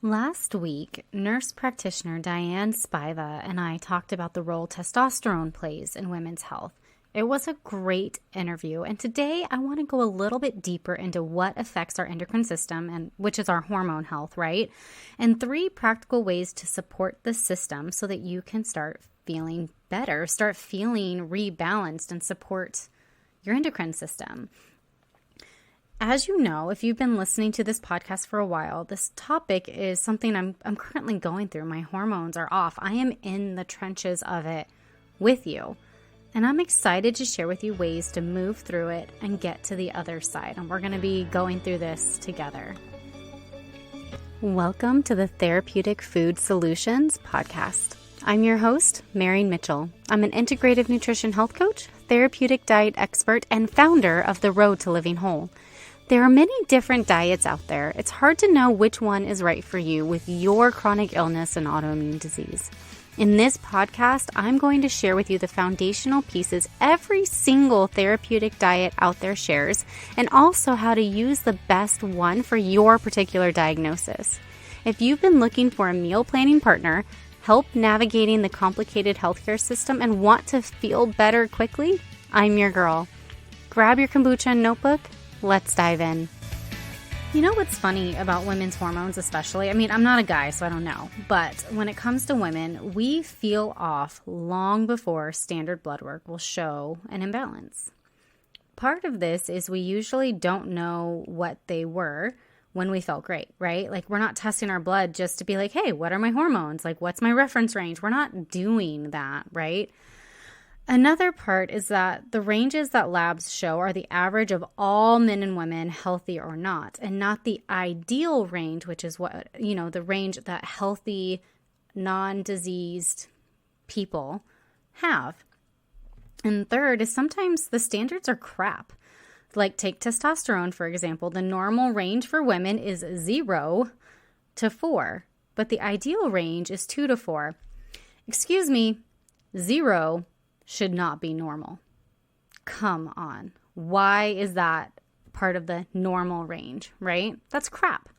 Last week, nurse practitioner Diane Spiva and I talked about the role testosterone plays in women's health. It was a great interview, and today I want to go a little bit deeper into what affects our endocrine system, and which is our hormone health, right? And 3 practical ways to support the system so that you can start feeling better, start feeling rebalanced, and support your endocrine system. As you know, if you've been listening to this podcast for a while, this topic is something I'm currently going through. My hormones are off. I am in the trenches of it with you. And I'm excited to share with you ways to move through it and get to the other side. And we're going to be going through this together. Welcome to the Therapeutic Food Solutions podcast. I'm your host, Marian Mitchell. I'm an integrative nutrition health coach, therapeutic diet expert, and founder of The Road to Living Whole. There are many different diets out there. It's hard to know which one is right for you with your chronic illness and autoimmune disease. In this podcast, I'm going to share with you the foundational pieces every single therapeutic diet out there shares, and also how to use the best one for your particular diagnosis. If you've been looking for a meal planning partner, help navigating the complicated healthcare system, and want to feel better quickly, I'm your girl. Grab your kombucha and notebook. Let's dive in. You know what's funny about women's hormones especially? I mean, I'm not a guy, so I don't know. But when it comes to women, we feel off long before standard blood work will show an imbalance. Part of this is we usually don't know what they were when we felt great, right? Like, we're not testing our blood just to be like, hey, what are my hormones? Like, what's my reference range? We're not doing that, right? Another part is that the ranges that labs show are the average of all men and women, healthy or not, and not the ideal range, which is what, the range that healthy, non-diseased people have. And third is sometimes the standards are crap. Like, take testosterone, for example. The normal range for women is 0 to 4, but the ideal range is 2 to 4. Excuse me, 0 should not be normal. Come on. Why is that part of the normal range, right? That's crap.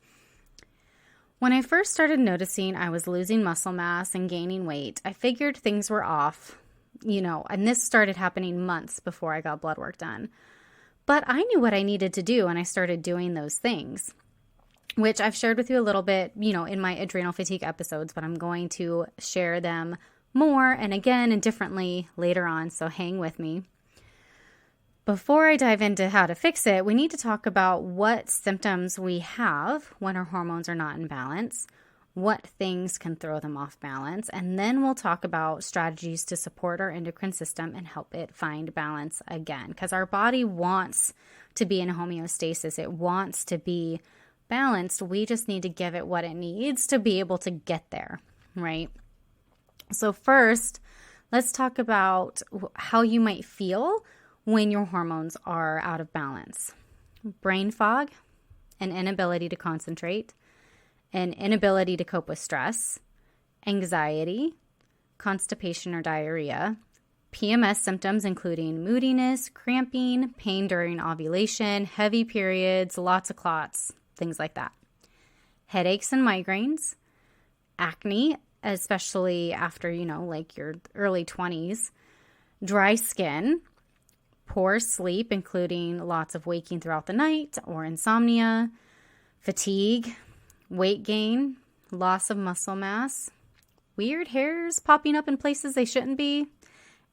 When I first started noticing I was losing muscle mass and gaining weight, I figured things were off, and this started happening months before I got blood work done. But I knew what I needed to do, and I started doing those things, which I've shared with you a little bit, in my adrenal fatigue episodes, but I'm going to share them more and again and differently later on, so hang with me. Before I dive into how to fix it, we need to talk about what symptoms we have when our hormones are not in balance, what things can throw them off balance, and then we'll talk about strategies to support our endocrine system and help it find balance again, because our body wants to be in homeostasis. It wants to be balanced. We just need to give it what it needs to be able to get there, right? So first, let's talk about how you might feel when your hormones are out of balance. Brain fog, an inability to concentrate, an inability to cope with stress, anxiety, constipation or diarrhea, PMS symptoms including moodiness, cramping, pain during ovulation, heavy periods, lots of clots, things like that. Headaches and migraines, acne, especially after, your early 20s, dry skin, poor sleep, including lots of waking throughout the night or insomnia, fatigue, weight gain, loss of muscle mass, weird hairs popping up in places they shouldn't be,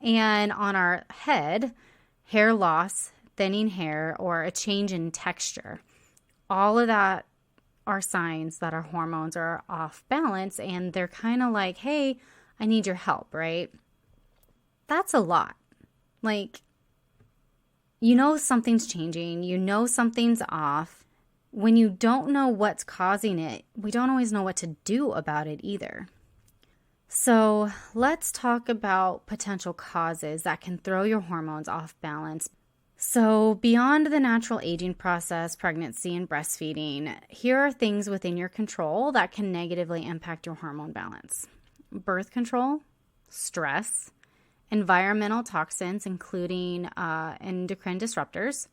and on our head, hair loss, thinning hair, or a change in texture. All of that are signs that our hormones are off balance, and they're kind of like, hey, I need your help, right? That's a lot. Like, something's changing, something's off. When you don't know what's causing it, we don't always know what to do about it either. So let's talk about potential causes that can throw your hormones off balance. So beyond the natural aging process, pregnancy, and breastfeeding, here are things within your control that can negatively impact your hormone balance. Birth control, stress, environmental toxins, including endocrine disruptors,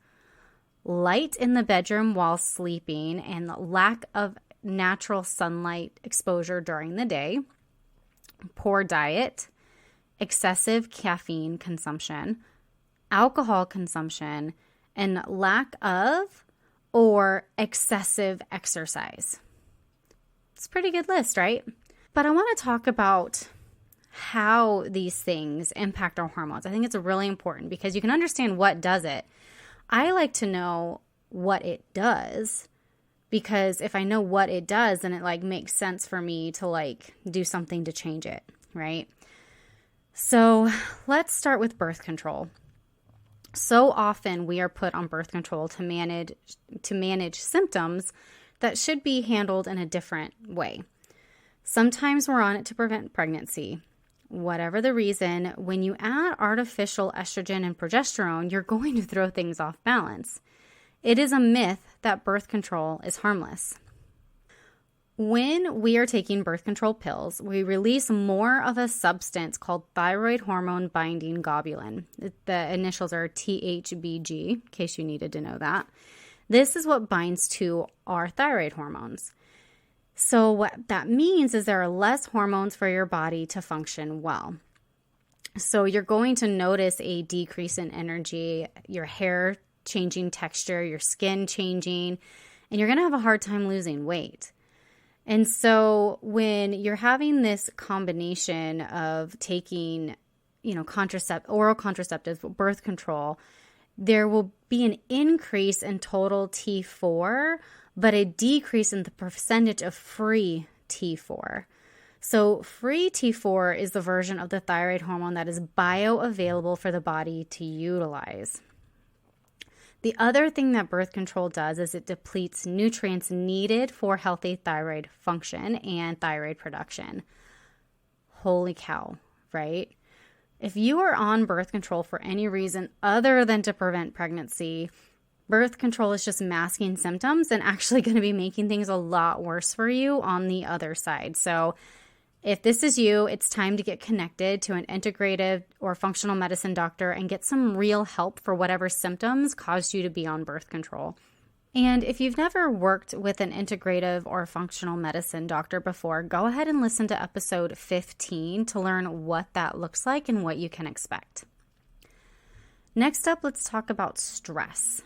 light in the bedroom while sleeping, and lack of natural sunlight exposure during the day, poor diet, excessive caffeine consumption, alcohol consumption, and lack of or excessive exercise. It's a pretty good list, right? But I want to talk about how these things impact our hormones. I think it's really important because you can understand what does it. I like to know what it does, because if I know what it does, then it makes sense for me to do something to change it, right? So let's start with birth control. So often we are put on birth control to manage symptoms that should be handled in a different way. Sometimes we're on it to prevent pregnancy. Whatever the reason, when you add artificial estrogen and progesterone, you're going to throw things off balance. It is a myth that birth control is harmless. When we are taking birth control pills, we release more of a substance called thyroid hormone binding globulin. The initials are THBG, in case you needed to know that. This is what binds to our thyroid hormones. So what that means is there are less hormones for your body to function well. So you're going to notice a decrease in energy, your hair changing texture, your skin changing, and you're going to have a hard time losing weight. And so when you're having this combination of taking, oral contraceptives, birth control, there will be an increase in total T4, but a decrease in the percentage of free T4. So free T4 is the version of the thyroid hormone that is bioavailable for the body to utilize. The other thing that birth control does is it depletes nutrients needed for healthy thyroid function and thyroid production. Holy cow, right? If you are on birth control for any reason other than to prevent pregnancy, birth control is just masking symptoms and actually going to be making things a lot worse for you on the other side. So if this is you, it's time to get connected to an integrative or functional medicine doctor and get some real help for whatever symptoms caused you to be on birth control. And if you've never worked with an integrative or functional medicine doctor before, go ahead and listen to episode 15 to learn what that looks like and what you can expect. Next up, let's talk about stress.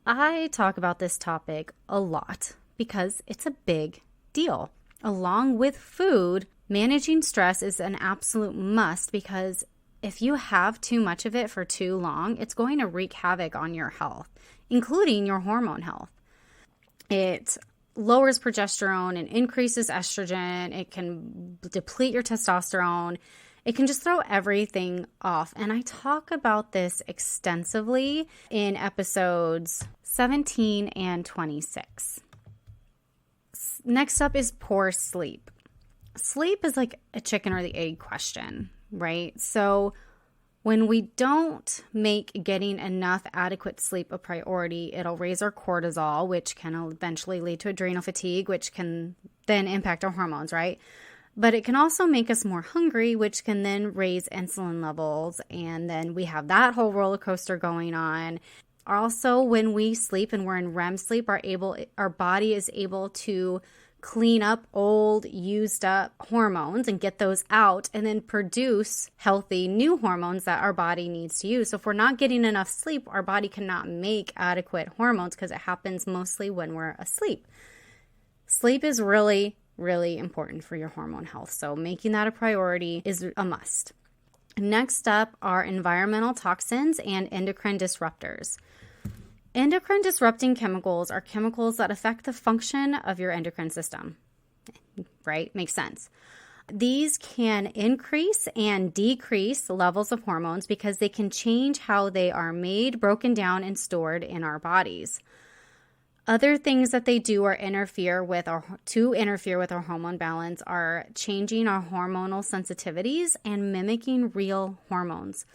I talk about this topic a lot because it's a big deal. Along with food, managing stress is an absolute must, because if you have too much of it for too long, it's going to wreak havoc on your health, including your hormone health. It lowers progesterone and increases estrogen. It can deplete your testosterone. It can just throw everything off. And I talk about this extensively in episodes 17 and 26. Next up is poor sleep. Sleep is like a chicken or the egg question, right? So when we don't make getting enough adequate sleep a priority, it'll raise our cortisol, which can eventually lead to adrenal fatigue, which can then impact our hormones, right? But it can also make us more hungry, which can then raise insulin levels. And then we have that whole roller coaster going on. Also, when we sleep and we're in REM sleep, our body is able to clean up old, used up hormones and get those out and then produce healthy new hormones that our body needs to use. So if we're not getting enough sleep, our body cannot make adequate hormones because it happens mostly when we're asleep. Sleep is really, really important for your hormone health. So making that a priority is a must. Next up are environmental toxins and endocrine disruptors. Endocrine disrupting chemicals are chemicals that affect the function of your endocrine system, right? Makes sense. These can increase and decrease levels of hormones because they can change how they are made, broken down, and stored in our bodies. Other things that they do or interfere with our hormone balance are changing our hormonal sensitivities and mimicking real hormones.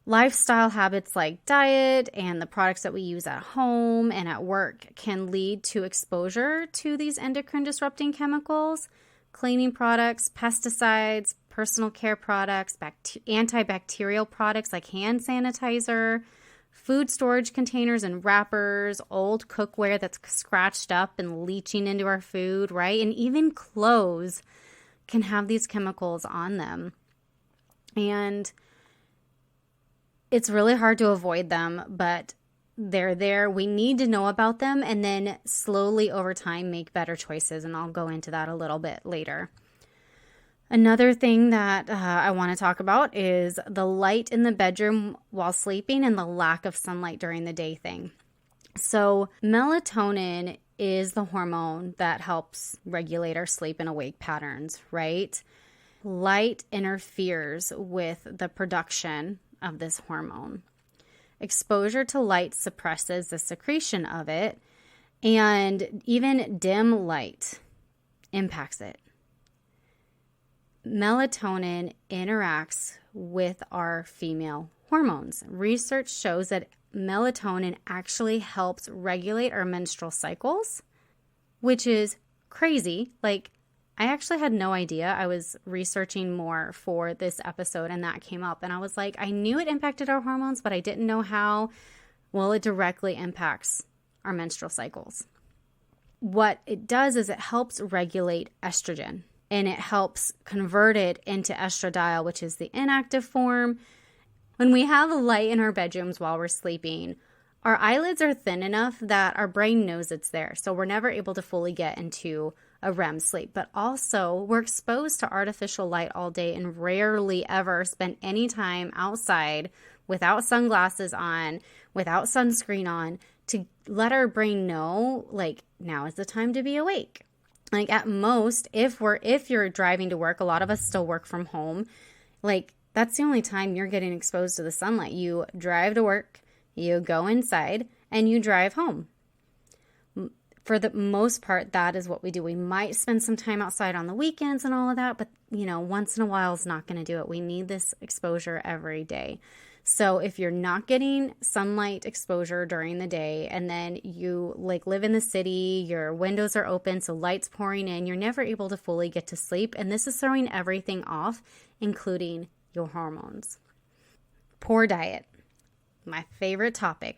Lifestyle habits like diet and the products that we use at home and at work can lead to exposure to these endocrine disrupting chemicals. Cleaning products, pesticides, personal care products, antibacterial products like hand sanitizer, Food storage containers and wrappers, old cookware that's scratched up and leaching into our food, right? And even clothes can have these chemicals on them. And it's really hard to avoid them, but they're there. We need to know about them and then slowly over time make better choices. And I'll go into that a little bit later. Another thing that I want to talk about is the light in the bedroom while sleeping and the lack of sunlight during the day thing. So melatonin is the hormone that helps regulate our sleep and awake patterns, right? Light interferes with the production of this hormone. Exposure to light suppresses the secretion of it, and even dim light impacts it. Melatonin interacts with our female hormones. Research shows that melatonin actually helps regulate our menstrual cycles, which is crazy. Like, I actually had no idea. I was researching more for this episode and that came up. And I was like, I knew it impacted our hormones, but I didn't know how. Well, it directly impacts our menstrual cycles. What it does is it helps regulate estrogen. And it helps convert it into estradiol, which is the inactive form. When we have light in our bedrooms while we're sleeping, our eyelids are thin enough that our brain knows it's there. So we're never able to fully get into a REM sleep. But also, we're exposed to artificial light all day and rarely ever spend any time outside without sunglasses on, without sunscreen on, to let our brain know, like, now is the time to be awake. Like at most, if you're driving to work, a lot of us still work from home. Like that's the only time you're getting exposed to the sunlight. You drive to work, you go inside, and you drive home. For the most part, that is what we do. We might spend some time outside on the weekends and all of that, but once in a while is not going to do it. We need this exposure every day. So if you're not getting sunlight exposure during the day and then you live in the city, your windows are open, so light's pouring in, you're never able to fully get to sleep. And this is throwing everything off, including your hormones. Poor diet, my favorite topic.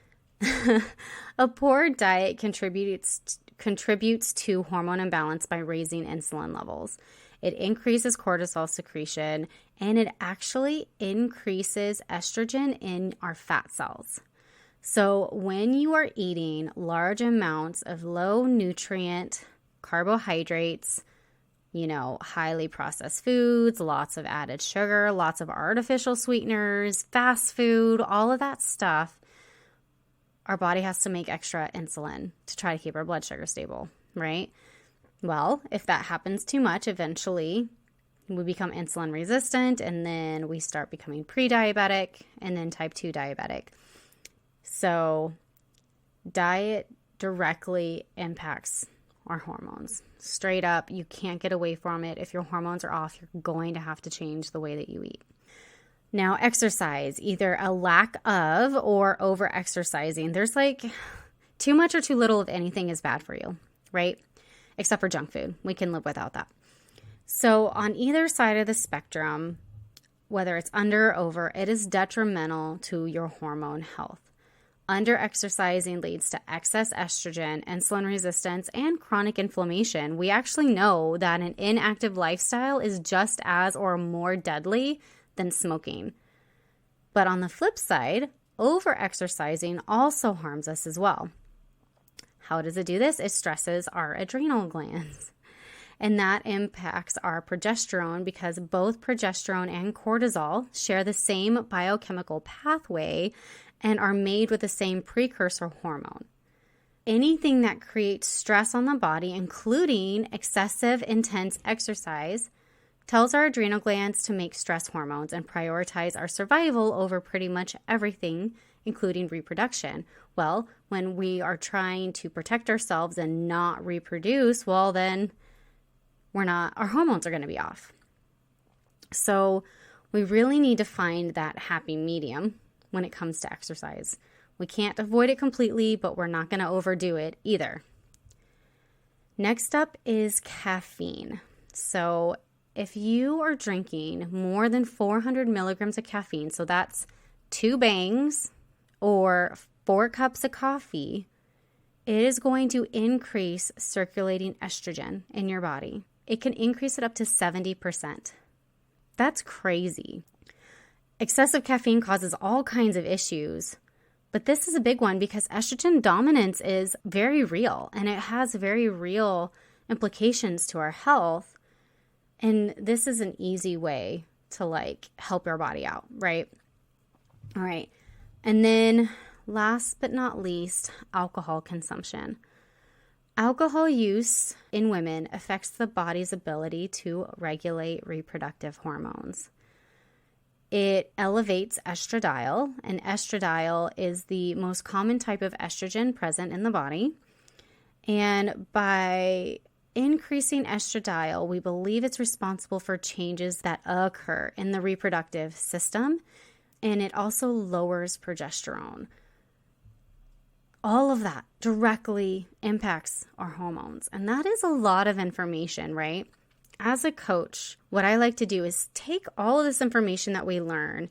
A poor diet contributes to hormone imbalance by raising insulin levels. It increases cortisol secretion, and it actually increases estrogen in our fat cells. So when you are eating large amounts of low nutrient carbohydrates, highly processed foods, lots of added sugar, lots of artificial sweeteners, fast food, all of that stuff, our body has to make extra insulin to try to keep our blood sugar stable, right? Well, if that happens too much, eventually we become insulin resistant and then we start becoming pre-diabetic and then type 2 diabetic. So diet directly impacts our hormones. Straight up, you can't get away from it. If your hormones are off, you're going to have to change the way that you eat. Now, exercise, either a lack of or over-exercising. There's too much or too little of anything is bad for you, right? Except for junk food. We can live without that. So on either side of the spectrum, whether it's under or over, it is detrimental to your hormone health. Under-exercising leads to excess estrogen, insulin resistance, and chronic inflammation. We actually know that an inactive lifestyle is just as or more deadly than smoking. But on the flip side, over-exercising also harms us as well. How does it do this? It stresses our adrenal glands. And that impacts our progesterone because both progesterone and cortisol share the same biochemical pathway and are made with the same precursor hormone. Anything that creates stress on the body, including excessive intense exercise, tells our adrenal glands to make stress hormones and prioritize our survival over pretty much everything, including reproduction. Well, when we are trying to protect ourselves and not reproduce, well, then our hormones are going to be off. So we really need to find that happy medium when it comes to exercise. We can't avoid it completely, but we're not going to overdo it either. Next up is caffeine. So if you are drinking more than 400 milligrams of caffeine, so that's 2 bangs or 4 cups of coffee, it is going to increase circulating estrogen in your body. It can increase it up to 70%. That's crazy. Excessive caffeine causes all kinds of issues, but this is a big one because estrogen dominance is very real and it has very real implications to our health. And this is an easy way to help your body out, right? All right. And then last but not least, alcohol consumption. Alcohol use in women affects the body's ability to regulate reproductive hormones. It elevates estradiol, and estradiol is the most common type of estrogen present in the body. And by increasing estradiol, we believe it's responsible for changes that occur in the reproductive system, and it also lowers progesterone. All of that directly impacts our hormones, and that is a lot of information, right? As a coach, what I like to do is take all of this information that we learn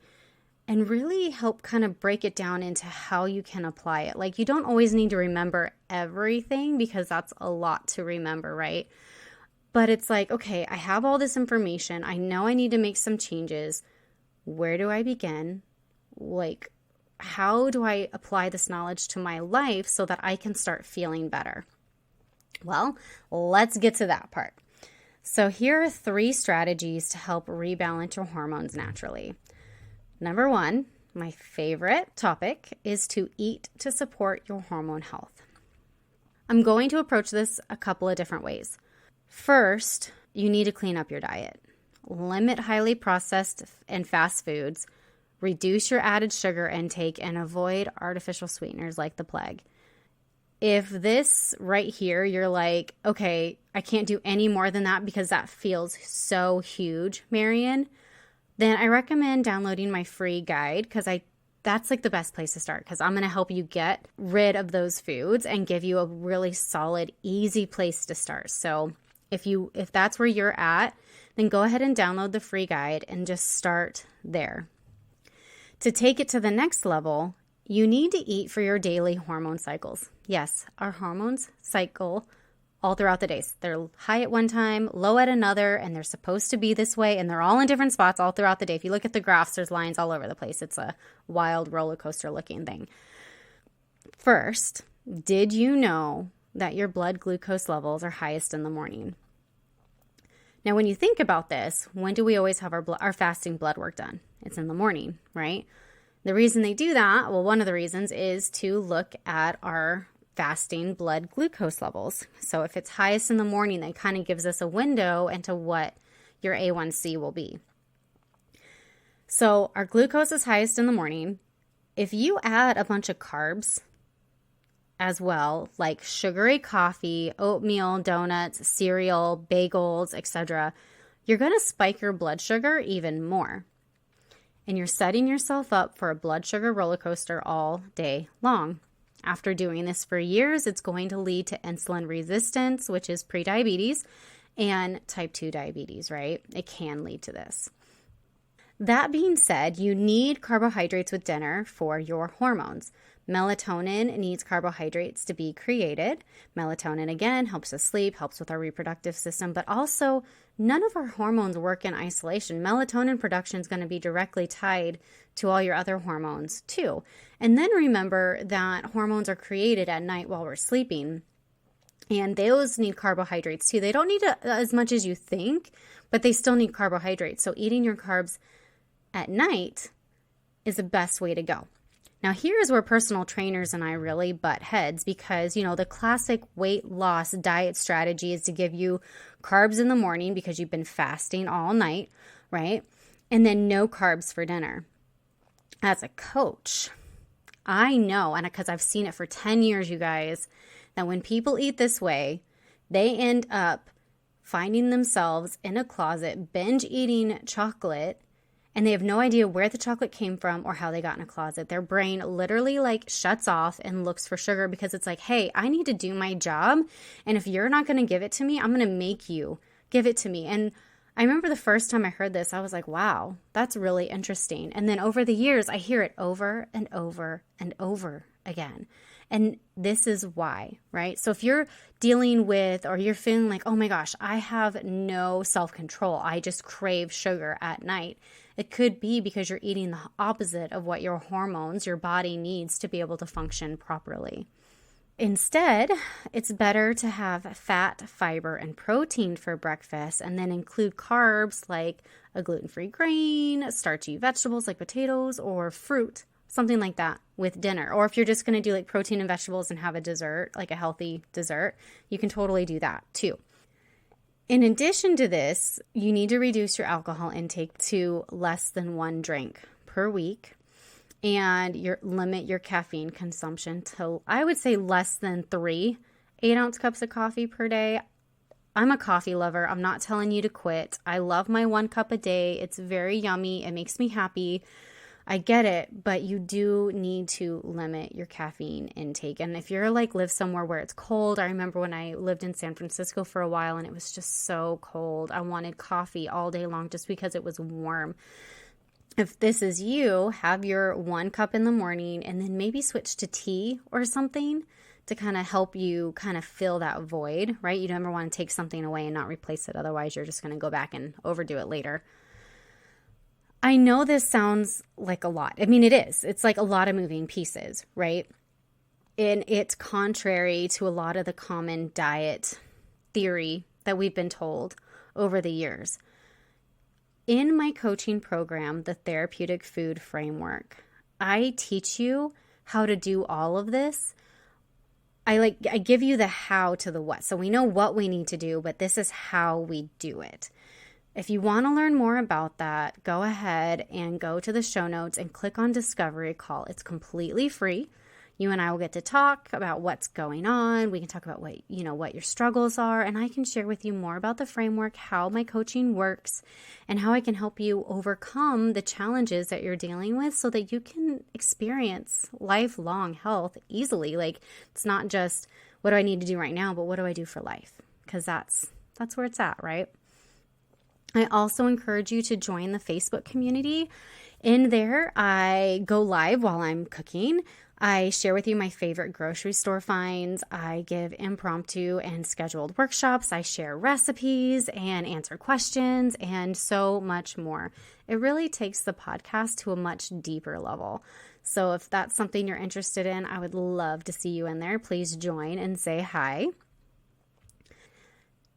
and really help kind of break it down into how you can apply it. You don't always need to remember everything because that's a lot to remember, right? But it's okay, I have all this information. I know I need to make some changes. Where do I begin? How do I apply this knowledge to my life so that I can start feeling better? Well, let's get to that part. So here are 3 strategies to help rebalance your hormones naturally. Number 1, my favorite topic, is to eat to support your hormone health. I'm going to approach this a couple of different ways. First, you need to clean up your diet. Limit highly processed and fast foods. Reduce your added sugar intake and avoid artificial sweeteners like the plague. If this right here, you're okay, I can't do any more than that because that feels so huge, Marian, then I recommend downloading my free guide because that's the best place to start because I'm going to help you get rid of those foods and give you a really solid, easy place to start. So if that's where you're at, then go ahead and download the free guide and just start there. To take it to the next level, you need to eat for your daily hormone cycles. Yes, our hormones cycle all throughout the days. They're high at one time, low at another, and they're supposed to be this way, and they're all in different spots all throughout the day. If you look at the graphs, there's lines all over the place. It's a wild roller coaster looking thing. First, did you know that your blood glucose levels are highest in the morning? Now, when you think about this, when do we always have our fasting blood work done? It's in the morning, right? The reason they do that, well, one of the reasons is to look at our fasting blood glucose levels. So if it's highest in the morning, that kind of gives us a window into what your A1C will be. So our glucose is highest in the morning. If you add a bunch of carbs as well, like sugary coffee, oatmeal, donuts, cereal, bagels, etc., you're going to spike your blood sugar even more. And you're setting yourself up for a blood sugar roller coaster all day long. After doing this for years, it's going to lead to insulin resistance, which is prediabetes, and type 2 diabetes, right? It can lead to this. That being said, you need carbohydrates with dinner for your hormones. Melatonin needs carbohydrates to be created. Melatonin, again, helps us sleep, helps with our reproductive system, but also none of our hormones work in isolation. Melatonin production is going to be directly tied to all your other hormones too. And then remember that hormones are created at night while we're sleeping, and those need carbohydrates too. They don't need as much as you think, but they still need carbohydrates. So eating your carbs at night is the best way to go. Now, here's where personal trainers and I really butt heads because, the classic weight loss diet strategy is to give you carbs in the morning because you've been fasting all night, right? And then no carbs for dinner. As a coach, I know, and because I've seen it for 10 years, you guys, that when people eat this way, they end up finding themselves in a closet binge eating chocolate, and they have no idea where the chocolate came from or how they got in a closet. Their brain literally shuts off and looks for sugar because it's hey, I need to do my job. And if you're not going to give it to me, I'm going to make you give it to me. And I remember the first time I heard this, I was like, wow, that's really interesting. And then over the years, I hear it over and over and over again. And this is why, right? So if you're dealing with, or you're feeling like, oh my gosh, I have no self-control, I just crave sugar at night, it could be because you're eating the opposite of what your hormones, your body needs to be able to function properly. Instead, it's better to have fat, fiber, and protein for breakfast, and then include carbs like a gluten-free grain, starchy vegetables like potatoes, or fruit, something like that with dinner. Or if you're just going to do like protein and vegetables and have a dessert, like a healthy dessert, you can totally do that too. In addition to this, you need to reduce your alcohol intake to less than 1 drink per week. And limit your caffeine consumption to, I would say, less than 3 8-ounce cups of coffee per day. I'm a coffee lover. I'm not telling you to quit. I love my 1 cup a day. It's very yummy. It makes me happy. I get it, but you do need to limit your caffeine intake. And if you're like live somewhere where it's cold, I remember when I lived in San Francisco for a while and it was just so cold. I wanted coffee all day long just because it was warm. If this is you, have your 1 cup in the morning and then maybe switch to tea or something to kind of help you kind of fill that void, right? You never want to take something away and not replace it. Otherwise, you're just going to go back and overdo it later. I know this sounds like a lot. I mean, it is. It's like a lot of moving pieces, right? And it's contrary to a lot of the common diet theory that we've been told over the years. In my coaching program, the Therapeutic Food Framework, I teach you how to do all of this. I give you the how to the what. So we know what we need to do, but this is how we do it. If you want to learn more about that, go ahead and go to the show notes and click on Discovery Call. It's completely free. You and I will get to talk about what's going on. We can talk about what your struggles are, and I can share with you more about the framework, how my coaching works, and how I can help you overcome the challenges that you're dealing with so that you can experience lifelong health easily. Like, it's not just what do I need to do right now, but what do I do for life? Because that's where it's at, right? I also encourage you to join the Facebook community. In there, I go live while I'm cooking. I share with you my favorite grocery store finds. I give impromptu and scheduled workshops. I share recipes and answer questions and so much more. It really takes the podcast to a much deeper level. So if that's something you're interested in, I would love to see you in there. Please join and say hi.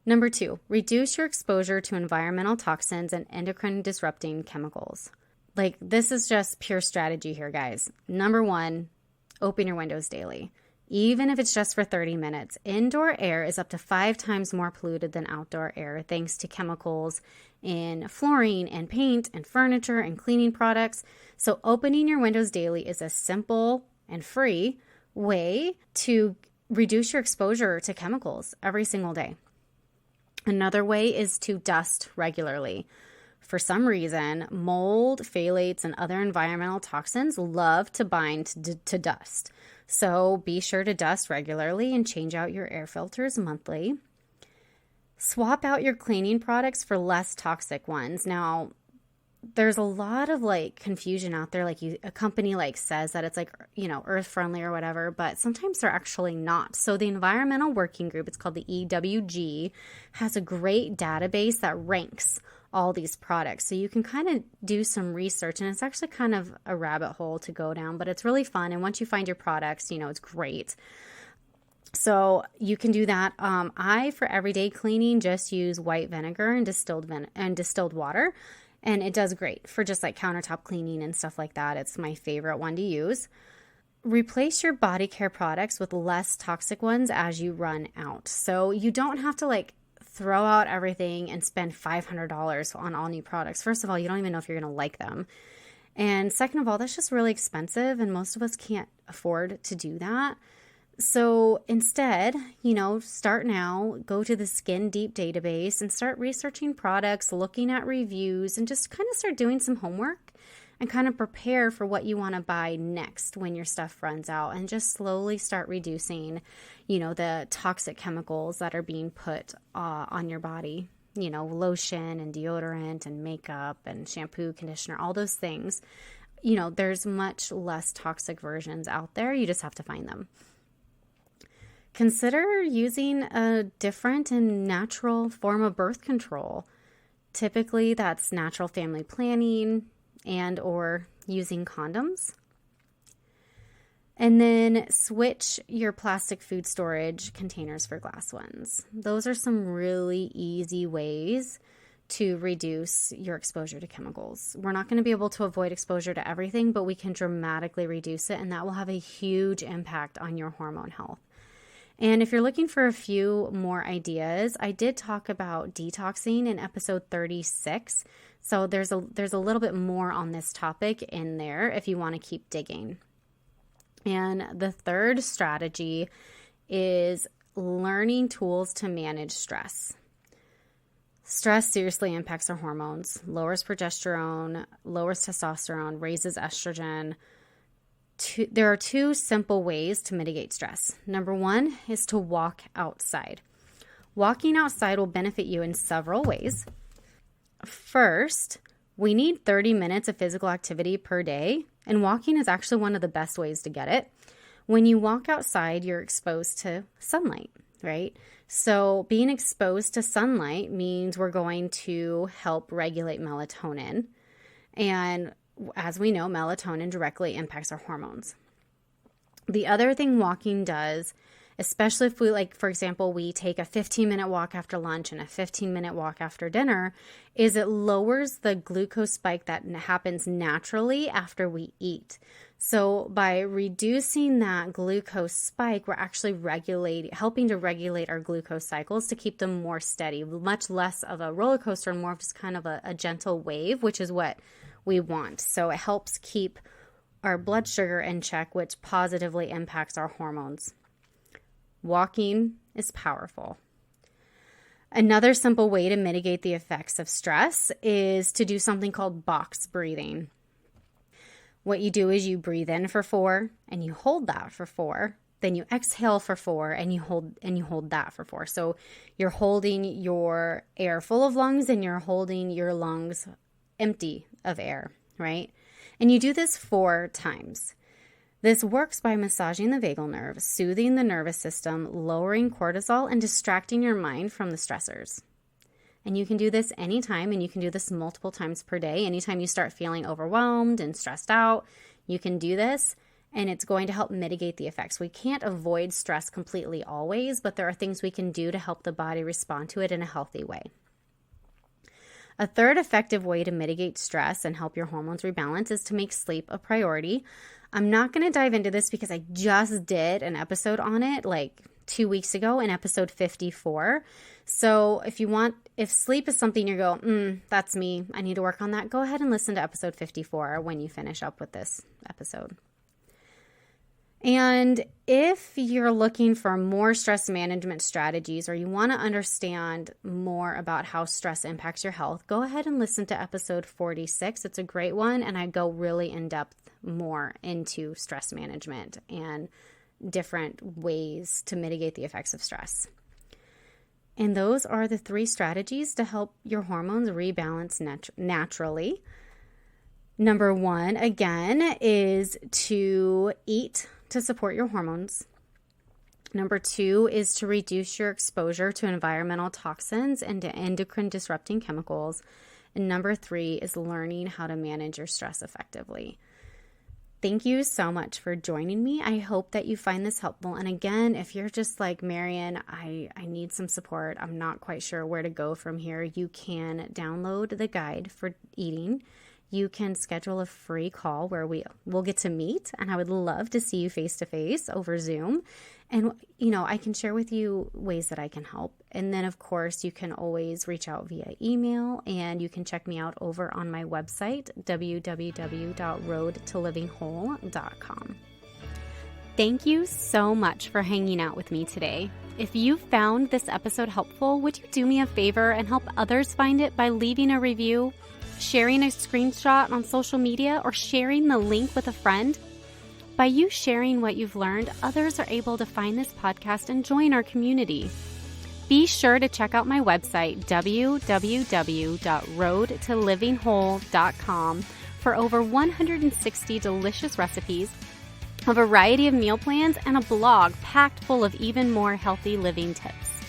Number 2, reduce your exposure to environmental toxins and endocrine disrupting chemicals. Like, this is just pure strategy here, guys. Number 1, open your windows daily. Even if it's just for 30 minutes, indoor air is up to 5 times more polluted than outdoor air thanks to chemicals in flooring and paint and furniture and cleaning products. So opening your windows daily is a simple and free way to reduce your exposure to chemicals every single day. Another way is to dust regularly. For some reason, mold, phthalates, and other environmental toxins love to bind to dust. So be sure to dust regularly and change out your air filters monthly. Swap out your cleaning products for less toxic ones. Now, there's a lot of confusion out there. A company says that it's earth friendly or whatever, but sometimes they're actually not. So the Environmental Working Group, it's called the EWG, has a great database that ranks all these products. So you can kind of do some research, and it's actually kind of a rabbit hole to go down, but it's really fun. And once you find your products, it's great. So you can do that. I, for everyday cleaning, just use white vinegar and distilled water. And it does great for just countertop cleaning and stuff like that. It's my favorite one to use. Replace your body care products with less toxic ones as you run out. So you don't have to throw out everything and spend $500 on all new products. First of all, you don't even know if you're going to like them. And second of all, that's just really expensive, and most of us can't afford to do that. So instead, start now, go to the Skin Deep database and start researching products, looking at reviews, and just kind of start doing some homework and kind of prepare for what you want to buy next when your stuff runs out, and just slowly start reducing, the toxic chemicals that are being put on your body lotion and deodorant and makeup and shampoo, conditioner, all those things, there's much less toxic versions out there. You just have to find them. Consider using a different and natural form of birth control. Typically, that's natural family planning and or using condoms. And then switch your plastic food storage containers for glass ones. Those are some really easy ways to reduce your exposure to chemicals. We're not going to be able to avoid exposure to everything, but we can dramatically reduce it, and that will have a huge impact on your hormone health. And if you're looking for a few more ideas, I did talk about detoxing in episode 36. So there's a little bit more on this topic in there if you want to keep digging. And the third strategy is learning tools to manage stress. Stress seriously impacts our hormones, lowers progesterone, lowers testosterone, raises estrogen. There are two simple ways to mitigate stress. Number one is to walk outside. Walking outside will benefit you in several ways. First, we need 30 minutes of physical activity per day, and walking is actually one of the best ways to get it. When you walk outside, you're exposed to sunlight, right? So being exposed to sunlight means we're going to help regulate melatonin. And as we know, melatonin directly impacts our hormones. The other thing walking does, especially if we, for example, we take a 15-minute walk after lunch and a 15-minute walk after dinner, is it lowers the glucose spike that happens naturally after we eat. So by reducing that glucose spike, we're actually helping to regulate our glucose cycles to keep them more steady, much less of a roller coaster and more of just kind of a gentle wave, which is what we want. So it helps keep our blood sugar in check, which positively impacts our hormones. Walking is powerful. Another simple way to mitigate the effects of stress is to do something called box breathing. What you do is you breathe in for 4 and you hold that for 4. Then you exhale for 4 and you hold that for 4. So you're holding your air full of lungs and you're holding your lungs empty of air, right? And you do this 4 times. This works by massaging the vagal nerve, soothing the nervous system, lowering cortisol, and distracting your mind from the stressors. And you can do this anytime, and you can do this multiple times per day. Anytime you start feeling overwhelmed and stressed out, you can do this, and it's going to help mitigate the effects. We can't avoid stress completely always, but there are things we can do to help the body respond to it in a healthy way. A third effective way to mitigate stress and help your hormones rebalance is to make sleep a priority. I'm not going to dive into this because I just did an episode on it 2 weeks ago in episode 54. So if sleep is something you go, that's me, I need to work on that, go ahead and listen to episode 54 when you finish up with this episode. And if you're looking for more stress management strategies or you want to understand more about how stress impacts your health, go ahead and listen to episode 46. It's a great one, and I go really in depth more into stress management and different ways to mitigate the effects of stress. And those are the 3 strategies to help your hormones rebalance naturally. Number 1, again, is to eat to support your hormones. Number 2 is to reduce your exposure to environmental toxins and to endocrine disrupting chemicals. And number 3 is learning how to manage your stress effectively. Thank you so much for joining me. I hope that you find this helpful. And again, if you're just like, Marian, I need some support, I'm not quite sure where to go from here, you can download the guide for eating. You can schedule a free call where we'll get to meet, and I would love to see you face to face over Zoom. And, I can share with you ways that I can help. And then, of course, you can always reach out via email, and you can check me out over on my website, www.roadtolivingwhole.com. Thank you so much for hanging out with me today. If you found this episode helpful, would you do me a favor and help others find it by leaving a review, sharing a screenshot on social media, or sharing the link with a friend? By you sharing what you've learned, others are able to find this podcast and join our community. Be sure to check out my website, www.roadtolivingwhole.com, for over 160 delicious recipes, a variety of meal plans, and a blog packed full of even more healthy living tips.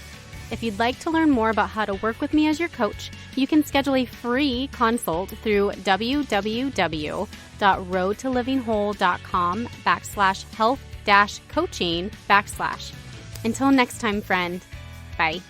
If you'd like to learn more about how to work with me as your coach, you can schedule a free consult through www.roadtolivingwhole.com/health-coaching/. Until next time, friend. Bye.